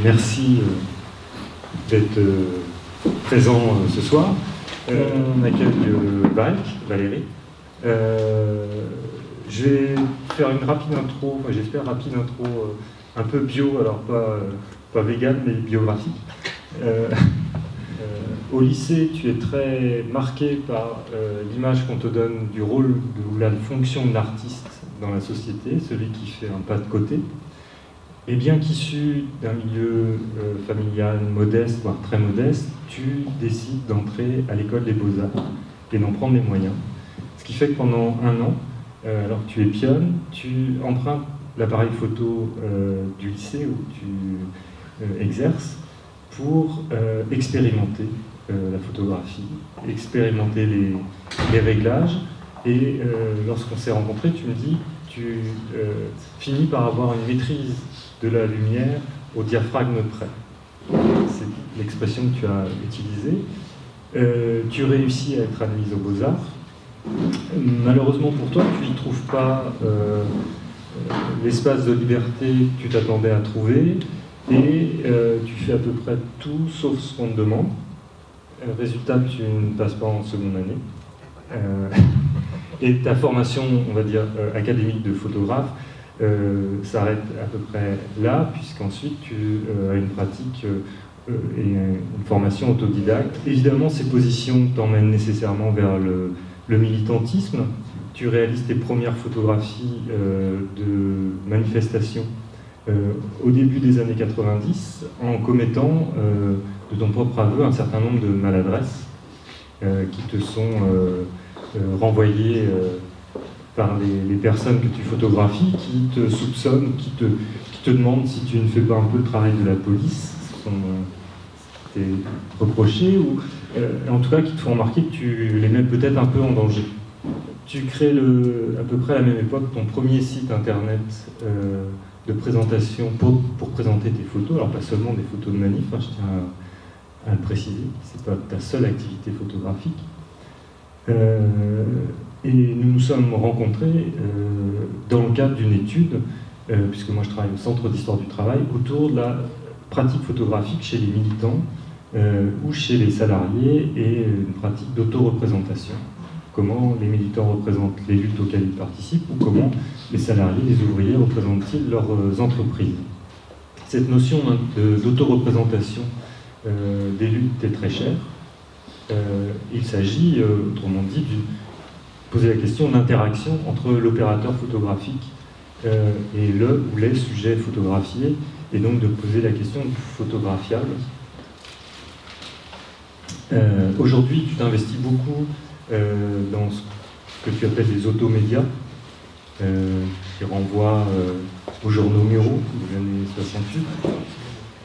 merci d'être présent ce soir. On accueille Valérie. Je vais faire une rapide intro, j'espère rapide intro, un peu bio, alors pas vegan, mais biographique. Au lycée, tu es très marqué par l'image qu'on te donne du rôle ou la fonction de l'artiste dans la société, celui qui fait un pas de côté. Et bien qu'issu d'un milieu familial modeste, voire très modeste, tu décides d'entrer à l'école des Beaux-Arts et d'en prendre les moyens. Ce qui fait que pendant un an, alors que tu es pionne, tu empruntes l'appareil photo du lycée où tu exerces pour expérimenter la photographie, expérimenter les réglages. Et lorsqu'on s'est rencontrés, tu me dis tu finis par avoir une maîtrise de la lumière au diaphragme près. C'est l'expression que tu as utilisée. Tu réussis à être admise aux Beaux-Arts. Malheureusement pour toi, tu n'y trouves pas l'espace de liberté que tu t'attendais à trouver et tu fais à peu près tout sauf ce qu'on te demande. Résultat, tu ne passes pas en seconde année. Et ta formation, on va dire, académique de photographe s'arrête à peu près là, puisqu'ensuite tu as une pratique et une formation autodidacte. Évidemment, ces positions t'emmènent nécessairement vers le militantisme. Tu réalises tes premières photographies de manifestations au début des années 90 en commettant de ton propre aveu un certain nombre de maladresses qui te sont renvoyées par les personnes que tu photographies, qui te soupçonnent, qui te demandent si tu ne fais pas un peu le travail de la police, t'es reproché, ou en tout cas qui te font remarquer que tu les mets peut-être un peu en danger. Tu crées à peu près à la même époque ton premier site internet de présentation pour présenter tes photos, alors pas seulement des photos de manif, je tiens à le préciser, c'est pas ta seule activité photographique. Et nous nous sommes rencontrés dans le cadre d'une étude, puisque moi je travaille au Centre d'Histoire du Travail, autour de la pratique photographique chez les militants ou chez les salariés et une pratique d'auto-représentation. Comment les militants représentent les luttes auxquelles ils participent ou comment les salariés, les ouvriers représentent-ils leurs entreprises. Cette notion d'auto-représentation des luttes est très chère. Il s'agit, autrement dit, de poser la question de l'interaction entre l'opérateur photographique et le ou les sujets photographiés, et donc de poser la question du photographiable. Aujourd'hui, tu t'investis beaucoup dans ce que tu appelles les automédias, qui renvoient aux journaux muraux des années 68,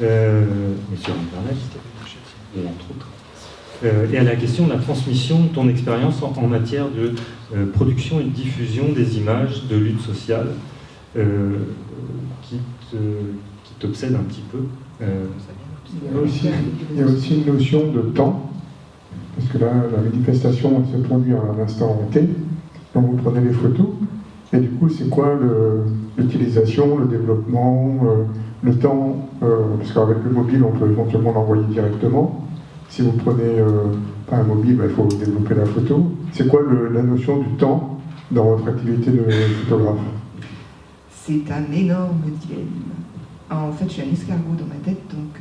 mais sur Internet, entre autres. Et à la question de la transmission de ton expérience en matière de production et de diffusion des images de lutte sociale qui t'obsède un petit peu. Il y a aussi une notion de temps, parce que là, la manifestation elle se produit à un instant T, donc vous prenez les photos, et du coup, c'est quoi l'utilisation, le développement, le temps, parce qu'avec le mobile, on peut éventuellement l'envoyer directement. Si vous prenez pas un mobile, il faut développer la photo. C'est quoi la notion du temps dans votre activité de photographe? C'est un énorme dilemme. En fait, je suis un escargot dans ma tête, donc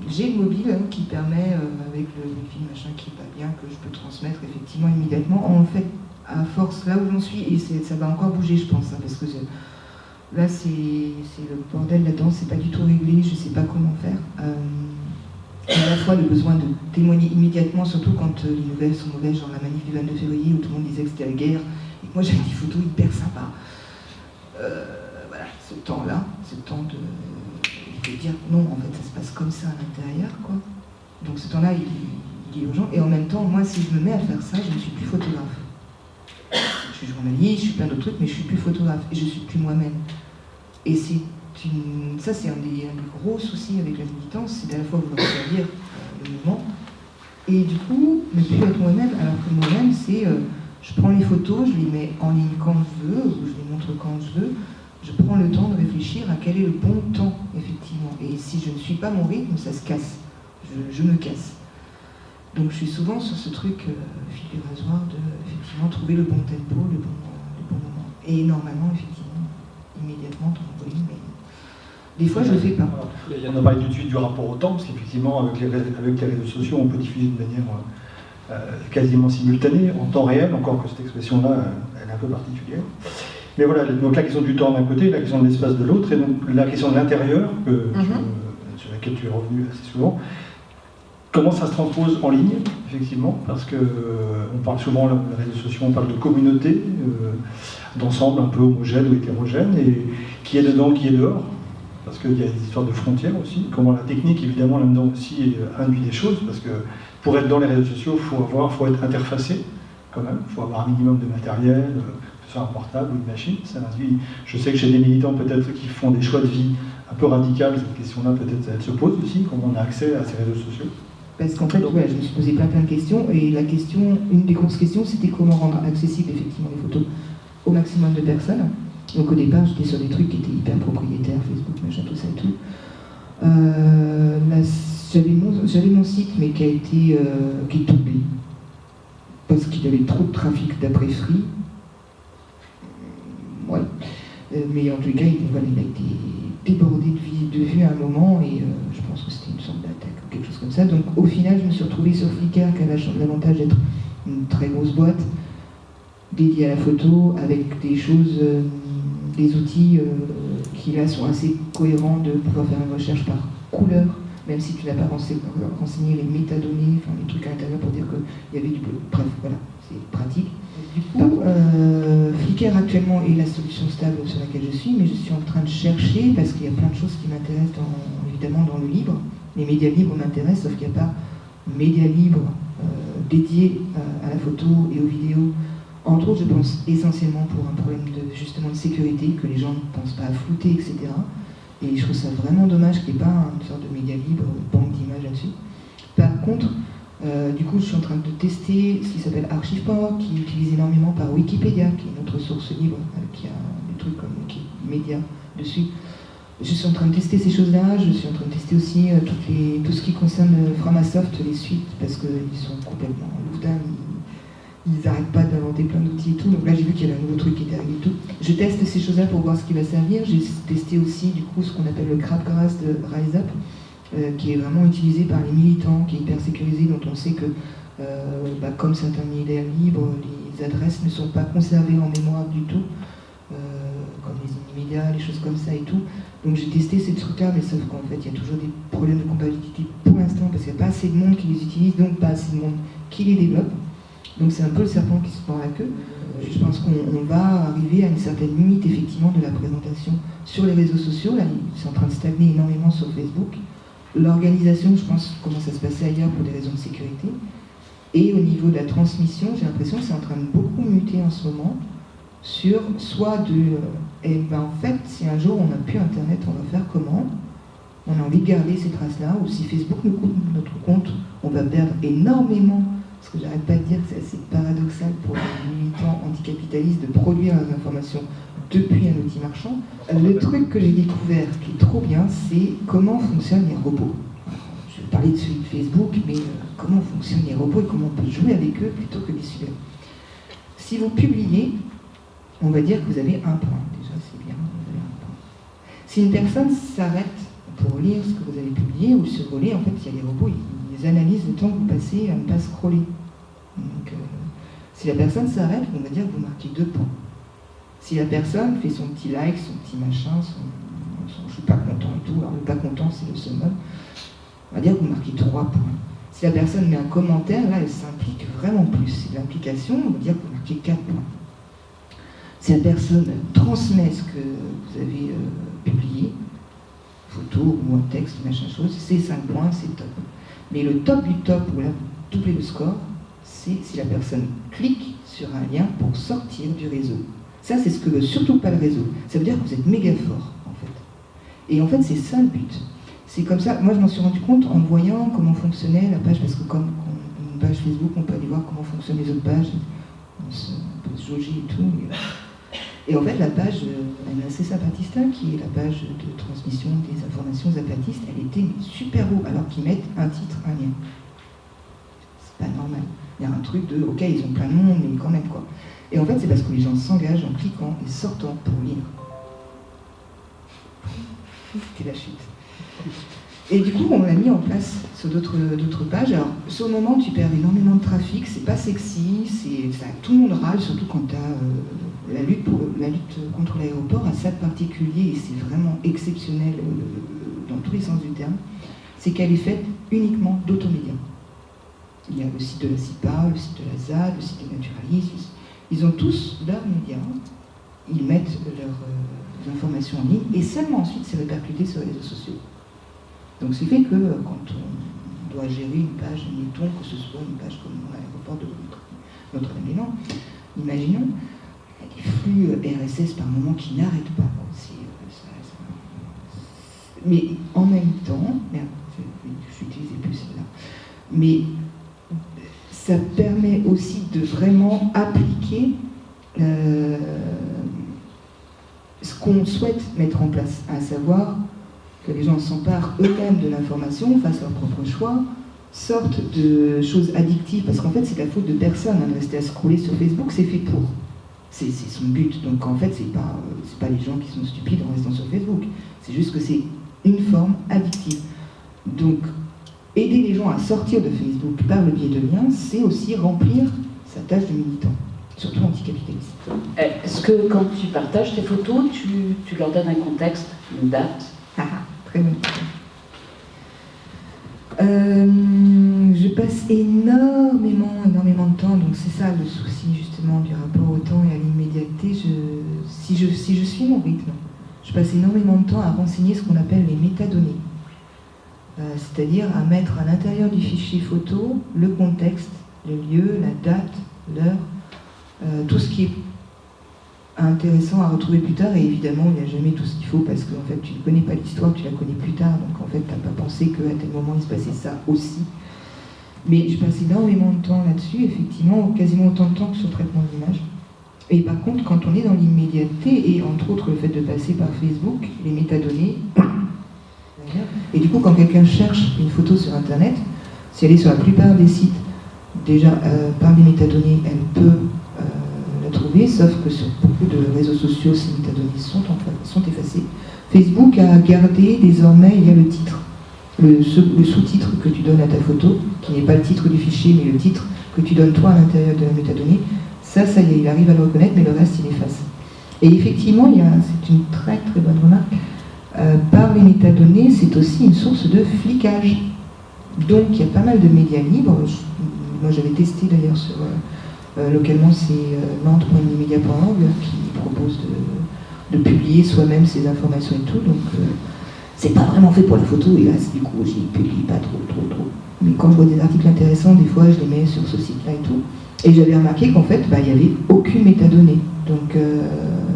j'ai le mobile qui permet, avec le film machin qui va bien, que je peux transmettre effectivement immédiatement. En fait, à force, là où j'en suis, et ça va encore bouger, je pense, parce que là, c'est le bordel là-dedans, c'est pas du tout réglé, je sais pas comment faire. À la fois le besoin de témoigner immédiatement, surtout quand les nouvelles sont mauvaises, genre la manif du 22 février où tout le monde disait que c'était la guerre et que moi j'avais des photos hyper sympas. Voilà, ce temps-là, ce temps de dire non, en fait ça se passe comme ça à l'intérieur, quoi. Donc ce temps-là, il est urgent. Et en même temps, moi, si je me mets à faire ça, je ne suis plus photographe. Je suis journaliste, je suis plein d'autres trucs, mais je suis plus photographe et je suis plus moi-même. Et ça, c'est un des gros soucis avec la militance, c'est à la fois vouloir servir le mouvement, et du coup, ne plus être moi-même, alors que moi-même, c'est je prends les photos, je les mets en ligne quand je veux, ou je les montre quand je veux, je prends le temps de réfléchir à quel est le bon temps, effectivement. Et si je ne suis pas mon rythme, ça se casse. Je me casse. Donc je suis souvent sur ce truc, fil du rasoir, de effectivement trouver le bon tempo, le bon moment. Et normalement, effectivement, immédiatement, t'en envoies une, mais des fois, je ne le fais pas. Il y en a parlé tout de suite du rapport au temps, parce qu'effectivement, avec les réseaux sociaux, on peut diffuser de manière quasiment simultanée, en temps réel, encore que cette expression-là, elle est un peu particulière. Mais voilà, donc la question du temps d'un côté, la question de l'espace de l'autre, et donc la question de l'intérieur, sur laquelle tu es revenu assez souvent. Comment ça se transpose en ligne, effectivement, parce qu'on parle souvent, les réseaux sociaux, on parle de communauté, d'ensemble un peu homogène ou hétérogène, et qui est dedans, qui est dehors, parce qu'il y a des histoires de frontières aussi. Comment la technique, évidemment, là-dedans aussi induit des choses, parce que pour être dans les réseaux sociaux, il faut être interfacé, quand même, il faut avoir un minimum de matériel, que ce soit un portable ou une machine. Ça induit. Je sais que chez des militants, peut-être, qui font des choix de vie un peu radicaux, cette question-là, peut-être, elle se pose aussi, comment on a accès à ces réseaux sociaux. Parce qu'en fait, ouais, je me suis posé plein de questions, et une des grosses questions, c'était comment rendre accessibles effectivement les photos au maximum de personnes. Donc au départ, j'étais sur des trucs qui étaient hyper propriétaires, Facebook, machin, tout ça et tout. J'avais mon site, mais qui est tombé, parce qu'il y avait trop de trafic d'après Free. Ouais. Mais en tout cas, il a été débordé de vues à un moment, et je pense que c'était une sorte d'attaque ou quelque chose comme ça. Donc au final, je me suis retrouvée sur Flickr, qui a l'avantage d'être une très grosse boîte dédiée à la photo, avec des choses, des outils qui là sont assez cohérents, de pouvoir faire une recherche par couleur, même si tu n'as pas renseigné les métadonnées, enfin les trucs à l'intérieur pour dire qu'il y avait du bleu. Bref, voilà, c'est pratique. Du coup, Flickr actuellement est la solution stable sur laquelle je suis, mais je suis en train de chercher, parce qu'il y a plein de choses qui m'intéressent évidemment dans le libre. Les médias libres m'intéressent, sauf qu'il n'y a pas de médias libres dédiés à la photo et aux vidéos. Entre autres, je pense essentiellement pour un problème justement de sécurité, que les gens ne pensent pas à flouter, etc. Et je trouve ça vraiment dommage qu'il n'y ait pas une sorte de média libre, banque d'images là-dessus. Par contre, du coup, je suis en train de tester ce qui s'appelle Archive.org, qui est utilisé énormément par Wikipédia, qui est notre source libre, qui a des trucs comme Wikipédia dessus. Je suis en train de tester ces choses-là. Je suis en train de tester aussi tout ce qui concerne Framasoft, les suites, parce qu'ils sont complètement lourdins. Ils n'arrêtent pas d'inventer plein d'outils et tout. Donc là, j'ai vu qu'il y avait un nouveau truc qui était arrivé et tout. Je teste ces choses-là pour voir ce qui va servir. J'ai testé aussi, du coup, ce qu'on appelle le Crabgrass de RiseUp, qui est vraiment utilisé par les militants, qui est hyper sécurisé, dont on sait que, comme certains médias libres, les adresses ne sont pas conservées en mémoire du tout, comme les immédiats, les choses comme ça et tout. Donc j'ai testé ces trucs-là, mais sauf qu'en fait, il y a toujours des problèmes de compatibilité pour l'instant, parce qu'il n'y a pas assez de monde qui les utilise, donc pas assez de monde qui les développe. Donc c'est un peu le serpent qui se mord la queue. Je pense qu'on va arriver à une certaine limite effectivement de la présentation sur les réseaux sociaux. Là, c'est en train de stagner énormément sur Facebook. L'organisation, je pense, commence à se passer ailleurs pour des raisons de sécurité. Et au niveau de la transmission, j'ai l'impression que c'est en train de beaucoup muter en ce moment sur soit en fait, si un jour on n'a plus Internet, on va faire comment ? On a envie de garder ces traces-là, ou si Facebook nous coupe notre compte, on va perdre énormément. Parce que j'arrête pas de dire que c'est assez paradoxal pour les militants anticapitalistes de produire leurs informations depuis un outil marchand. Le truc que j'ai découvert qui est trop bien, c'est comment fonctionnent les robots. Je vais parler de celui de Facebook, mais comment fonctionnent les robots et comment on peut jouer avec eux plutôt que les suivre. Si vous publiez, on va dire que vous avez un point. Déjà, c'est bien, vous avez un point. Si une personne s'arrête pour lire ce que vous avez publié ou survoler, en fait, il y a les robots, ils analysent le temps que vous passez à ne pas scroller. Donc, si la personne s'arrête, on va dire que vous marquez 2 points. Si la personne fait son petit like, son petit machin, son je suis pas content et tout, alors le pas content c'est le summum, on va dire que vous marquez 3 points. Si la personne met un commentaire, là elle s'implique vraiment plus. C'est l'implication, on va dire que vous marquez 4 points. Si la personne transmet ce que vous avez publié, photo ou un texte, machin chose, c'est 5 points, c'est top. Mais le top du top, où là vous doublez le score, c'est si la personne clique sur un lien pour sortir du réseau. Ça, c'est ce que veut surtout pas le réseau. Ça veut dire que vous êtes méga fort, en fait. Et en fait, c'est ça le but. C'est comme ça, moi je m'en suis rendu compte en voyant comment fonctionnait la page, parce que comme une page Facebook, on peut aller voir comment fonctionnent les autres pages, on peut se jauger et tout. Et en fait, la page NAC Zapatista, qui est la page de transmission des informations zapatistes, elle était super haut, alors qu'ils mettent un titre, un lien. C'est pas normal. Il y a un truc de, ok, ils ont plein de monde, mais quand même, quoi. Et en fait, c'est parce que les gens s'engagent en cliquant et sortant pour lire. C'était la chute. Et du coup, on l'a mis en place sur d'autres pages. Alors, sur le moment, tu perds énormément de trafic, c'est pas sexy, tout le monde râle, surtout quand tu as la lutte contre l'aéroport, à ça de particulier, et c'est vraiment exceptionnel dans tous les sens du terme, c'est qu'elle est faite uniquement d'automédias. Il y a le site de la CIPA, le site de la ZAD, le site de Naturalisme. Ils ont tous leurs médias, ils mettent leurs informations en ligne, et seulement ensuite c'est répercuté sur les réseaux sociaux. Donc c'est fait que quand on doit gérer une page, mettons que ce soit une page comme l'aéroport de Notre-Dame-des-Landes, imaginons, il y a des flux RSS par moment qui n'arrêtent pas. Mais en même temps, merde, je n'utilisais plus celle-là, mais ça permet aussi de vraiment appliquer ce qu'on souhaite mettre en place, à savoir que les gens s'emparent eux-mêmes de l'information, fassent leur propre choix, sortent de choses addictives, parce qu'en fait c'est la faute de personne de rester à scroller sur Facebook, c'est fait pour. C'est son but. Donc en fait c'est pas les gens qui sont stupides en restant sur Facebook, c'est juste que c'est une forme addictive. Donc aider les gens à sortir de Facebook par le biais de liens, c'est aussi remplir sa tâche de militant, surtout anticapitaliste. Est-ce que quand tu partages tes photos, tu leur donnes un contexte, une date? Très bonne question. Je passe énormément de temps, donc c'est ça le souci justement du rapport au temps et à l'immédiateté. Si je suis mon rythme, je passe énormément de temps à renseigner ce qu'on appelle les métadonnées. C'est-à-dire à mettre à l'intérieur du fichier photo le contexte, le lieu, la date, l'heure, tout ce qui est intéressant à retrouver plus tard, et évidemment il n'y a jamais tout ce qu'il faut parce qu'en fait tu ne connais pas l'histoire, tu la connais plus tard, donc en fait tu n'as pas pensé qu'à tel moment il se passait ça aussi. Mais je passe énormément de temps là-dessus, effectivement, quasiment autant de temps que sur le traitement d'image. Et par contre, quand on est dans l'immédiateté, et entre autres le fait de passer par Facebook, les métadonnées, et du coup quand quelqu'un cherche une photo sur internet, si elle est sur la plupart des sites, déjà par les métadonnées, elle peut trouver, sauf que sur beaucoup de réseaux sociaux, ces métadonnées sont effacées. Facebook a gardé désormais, il y a le titre, le sous-titre que tu donnes à ta photo, qui n'est pas le titre du fichier, mais le titre que tu donnes toi à l'intérieur de la métadonnée. Ça y est, il arrive à le reconnaître, mais le reste, il efface. Et effectivement, c'est une très très bonne remarque, par les métadonnées, c'est aussi une source de flicage. Donc il y a pas mal de médias libres. Moi j'avais testé d'ailleurs sur... localement, c'est Nantes.media.org qui propose de publier soi-même ses informations et tout. Donc, c'est pas vraiment fait pour la photo, hélas, du coup, j'y publie pas trop. Mais quand je vois des articles intéressants, des fois, je les mets sur ce site-là et tout. Et j'avais remarqué qu'en fait, il n'y avait aucune métadonnée. Donc,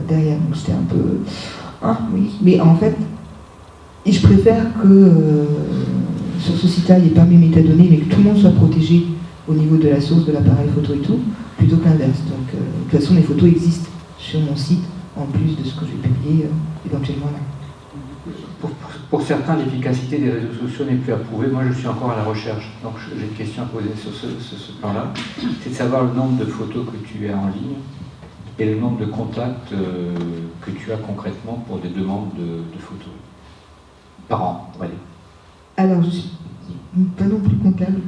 derrière, donc c'était un peu... oui. Mais en fait, je préfère que sur ce site-là, il n'y ait pas mes métadonnées, mais que tout le monde soit protégé au niveau de la source de l'appareil photo et tout, plutôt que l'inverse. Donc, de toute façon, les photos existent sur mon site, en plus de ce que je vais publier éventuellement là. Pour certains, l'efficacité des réseaux sociaux n'est plus approuvée. Moi, je suis encore à la recherche, donc j'ai une question à poser sur ce plan-là. C'est de savoir le nombre de photos que tu as en ligne et le nombre de contacts que tu as concrètement pour des demandes de photos par an, on va dire. Alors, je suis pas non plus comptable.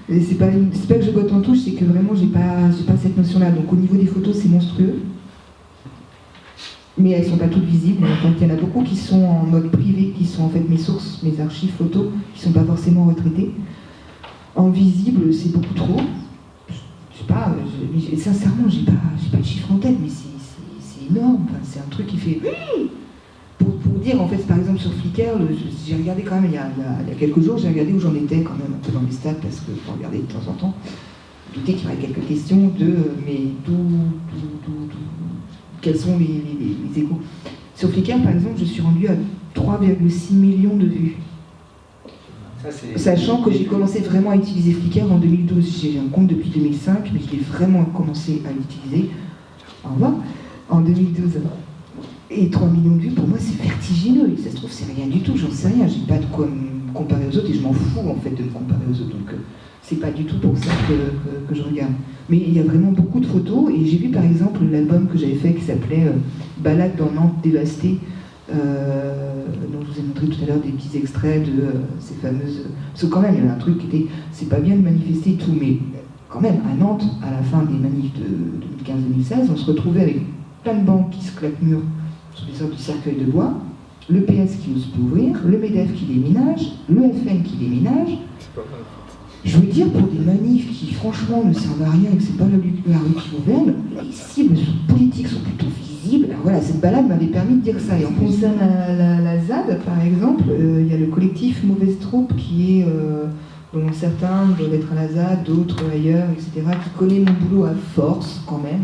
C'est pas que je botte en touche, c'est que vraiment j'ai pas cette notion-là. Donc au niveau des photos, c'est monstrueux. Mais elles sont pas toutes visibles. Donc il y en a beaucoup qui sont en mode privé, qui sont en fait mes sources, mes archives photos, qui sont pas forcément retraitées. En visible, c'est beaucoup trop. Je sais pas, sincèrement, j'ai pas de chiffre en tête, mais c'est énorme. Enfin, c'est un truc qui fait... Pour dire, en fait, par exemple sur Flickr, j'ai regardé quand même, il y a quelques jours, j'ai regardé où j'en étais quand même un peu dans les stats, parce qu'il faut regarder de temps en temps. Je doutais qu'il y aurait quelques questions de, mais quels sont les échos. Sur Flickr, par exemple, je suis rendue à 3,6 millions de vues. Ça, sachant que j'ai commencé vraiment à utiliser Flickr en 2012. J'ai un compte depuis 2005, mais j'ai vraiment commencé à l'utiliser. Au revoir. en 2012. Et 3 millions de vues, pour moi, c'est vertigineux. Et ça se trouve, c'est rien du tout, j'en sais rien. J'ai pas de quoi me comparer aux autres et je m'en fous, en fait, de me comparer aux autres. Donc, c'est pas du tout pour ça que je regarde. Mais il y a vraiment beaucoup de photos. Et j'ai vu, par exemple, l'album que j'avais fait qui s'appelait Balade dans Nantes dévastée, dont je vous ai montré tout à l'heure des petits extraits de ces fameuses... Parce que quand même, il y avait un truc qui était... C'est pas bien de manifester et tout, mais quand même, à Nantes, à la fin des manifs de 2015-2016, on se retrouvait avec plein de banques qui se claquent murs sur des sortes de cercueils de bois, le PS qui n'ose plus ouvrir, le MEDEF qui déménage, le FN qui déménage. Je veux dire, pour des manifs qui franchement ne servent à rien et que c'est pas la rue qui gouverne, les cibles politiques sont plutôt visibles. Alors voilà, cette balade m'avait permis de dire ça. Et en concerne la ZAD, par exemple, il y a le collectif Mauvaise Troupe qui est, dont certains doivent être à la ZAD, d'autres ailleurs, etc., qui connaît mon boulot à force quand même.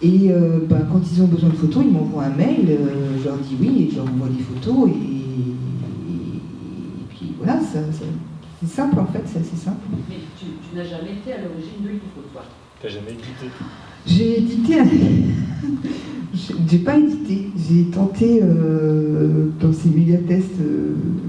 Et quand ils ont besoin de photos, ils m'envoient un mail, je leur dis oui, et je leur envoie des photos, et puis voilà, c'est simple en fait, c'est assez simple. Mais tu n'as jamais été à l'origine de l'IFO, toi. T'as jamais édité? J'ai édité, j'ai pas édité, j'ai tenté dans ces méga tests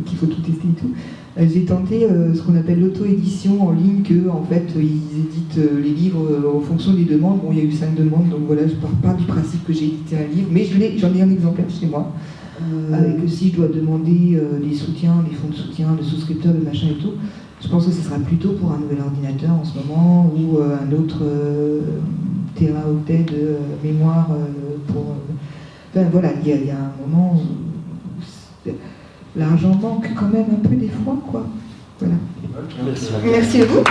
qu'il faut tout tester et tout. J'ai tenté ce qu'on appelle l'auto-édition en ligne, que en fait ils éditent les livres en fonction des demandes. Bon, il y a eu 5 demandes, donc voilà, je pars du principe que j'ai édité un livre, mais j'en ai un exemplaire chez moi. Que si je dois demander des soutiens, des fonds de soutien, de souscripteurs, de machin et tout, je pense que ce sera plutôt pour un nouvel ordinateur en ce moment, ou un autre téraoctet de mémoire pour... Enfin voilà, il y a un moment où l'argent manque quand même un peu des fois, quoi. Voilà. Merci. Merci à vous.